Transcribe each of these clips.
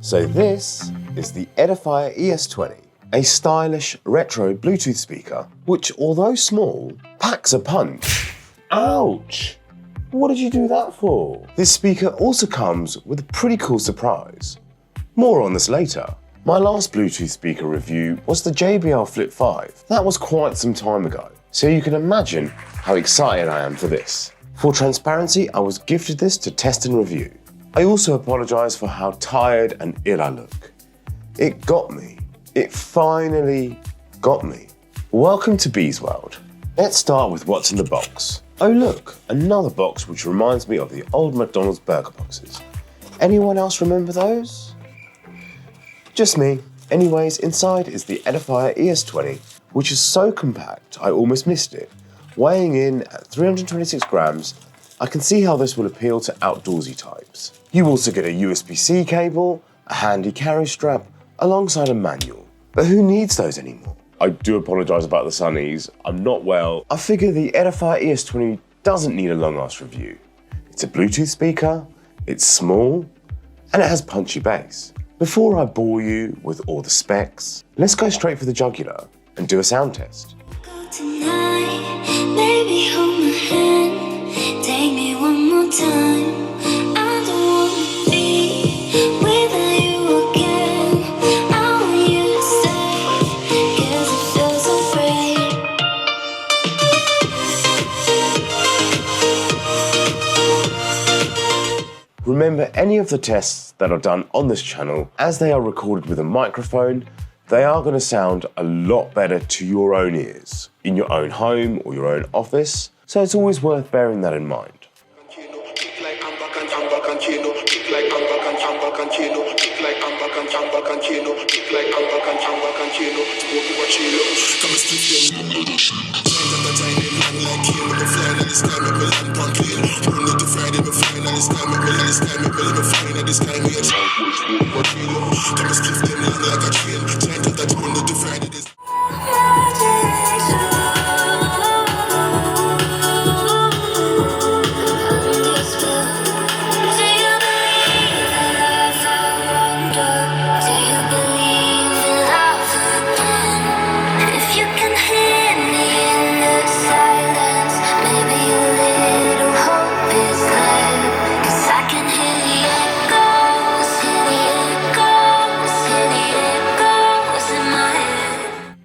So this is the Edifier ES20, a stylish retro Bluetooth speaker, which although small, packs a punch. Ouch! What did you do that for? This speaker also comes with a pretty cool surprise. More on this later. My last Bluetooth speaker review was the JBL Flip 5. That was quite some time ago, so you can imagine how excited I am for this. For transparency, I was gifted this to test and review. I also apologise for how tired and ill I look. It got me. It finally got me. Welcome to BeezWorld. Let's start with what's in the box. Oh look, another box which reminds me of the old McDonald's burger boxes. Anyone else remember those? Just me. Anyways, inside is the Edifier ES20, which is so compact I almost missed it. Weighing in at 326 grams, I can see how this will appeal to outdoorsy types. You also get a USB-C cable, a handy carry strap, alongside a manual. But who needs those anymore? I do apologise about the sunnies, I'm not well. I figure the Edifier ES20 doesn't need a long-ass review. It's a Bluetooth speaker, it's small, and it has punchy bass. Before I bore you with all the specs, let's go straight for the jugular and do a sound test. Tonight, baby, hold my hand, take me one more time. I don't wanna be without you again. I want you to stay, 'cause it feels so great. Remember, any of the tests that are done on this channel, as they are recorded with a microphone, they are going to sound a lot better to your own ears, in your own home or your own office, so it's always worth bearing that in mind.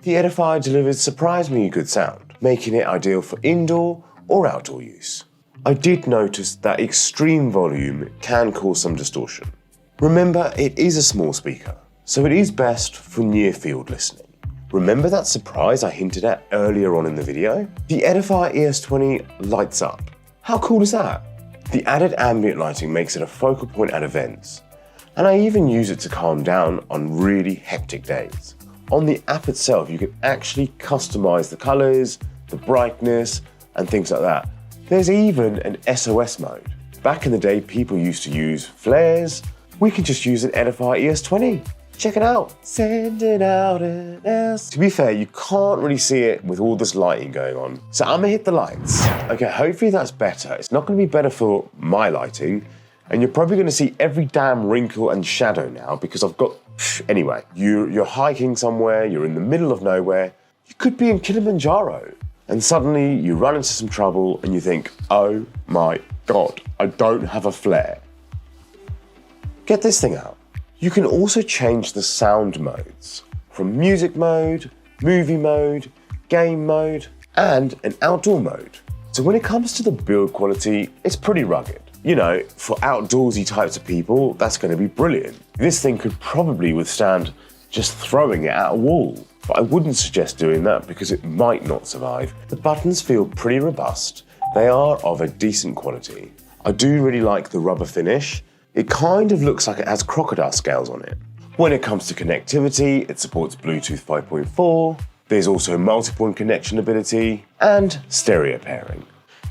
The Edifier delivers surprisingly good sound, making it ideal for indoor or outdoor use. I did notice that extreme volume can cause some distortion. Remember, it is a small speaker, so it is best for near-field listening. Remember that surprise I hinted at earlier on in the video? The Edifier ES20 lights up. How cool is that? The added ambient lighting makes it a focal point at events, and I even use it to calm down on really hectic days. On the app itself, you can actually customize the colors, the brightness, and things like that. There's even an SOS mode. Back in the day, people used to use flares. We can just use an Edifier ES20. Check it out. Send it out an S. To be fair, you can't really see it with all this lighting going on. So I'm gonna hit the lights. Okay, hopefully that's better. It's not gonna be better for my lighting, and you're probably gonna see every damn wrinkle and shadow now because I've got. Anyway, you're hiking somewhere, you're in the middle of nowhere, you could be in Kilimanjaro, and suddenly you run into some trouble and you think, oh my God, I don't have a flare. Get this thing out. You can also change the sound modes from music mode, movie mode, game mode, and an outdoor mode. So when it comes to the build quality, it's pretty rugged. You know, for outdoorsy types of people, that's going to be brilliant. This thing could probably withstand just throwing it at a wall, but I wouldn't suggest doing that because it might not survive. The buttons feel pretty robust. They are of a decent quality. I do really like the rubber finish. It kind of looks like it has crocodile scales on it. When it comes to connectivity, it supports Bluetooth 5.4. There's also multi-point connection ability and stereo pairing.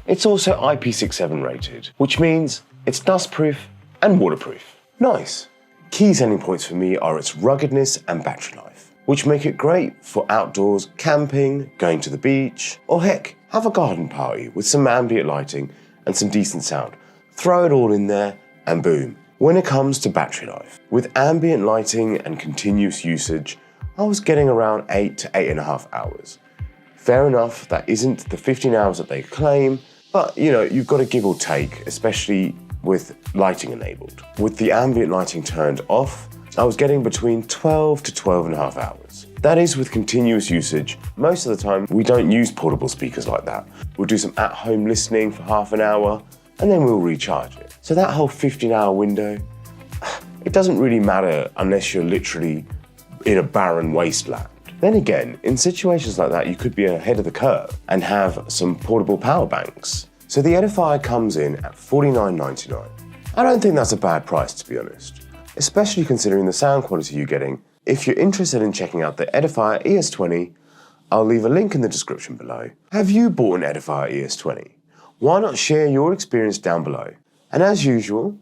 It's also IP67 rated, which means it's dustproof and waterproof. Nice. Key selling points for me are its ruggedness and battery life, which make it great for outdoors, camping, going to the beach, or heck, have a garden party with some ambient lighting and some decent sound. Throw it all in there and boom, When it comes to battery life, with ambient lighting and continuous usage, I was getting around 8 to 8.5 hours. Fair enough, that isn't the 15 hours that they claim, but you've got to give or take, especially with lighting enabled. With the ambient lighting turned off, I was getting between 12 to 12.5 hours. That is with continuous usage. Most of the time, we don't use portable speakers like that. We'll do some at-home listening for half an hour, and then we'll recharge it. So that whole 15-hour window, it doesn't really matter unless you're literally in a barren wasteland. Then again, in situations like that, you could be ahead of the curve and have some portable power banks. So the Edifier comes in at $49.99. I don't think that's a bad price, to be honest, especially considering the sound quality you're getting. If you're interested in checking out the Edifier ES20, I'll leave a link in the description below. Have you bought an Edifier ES20? Why not share your experience down below? And as usual,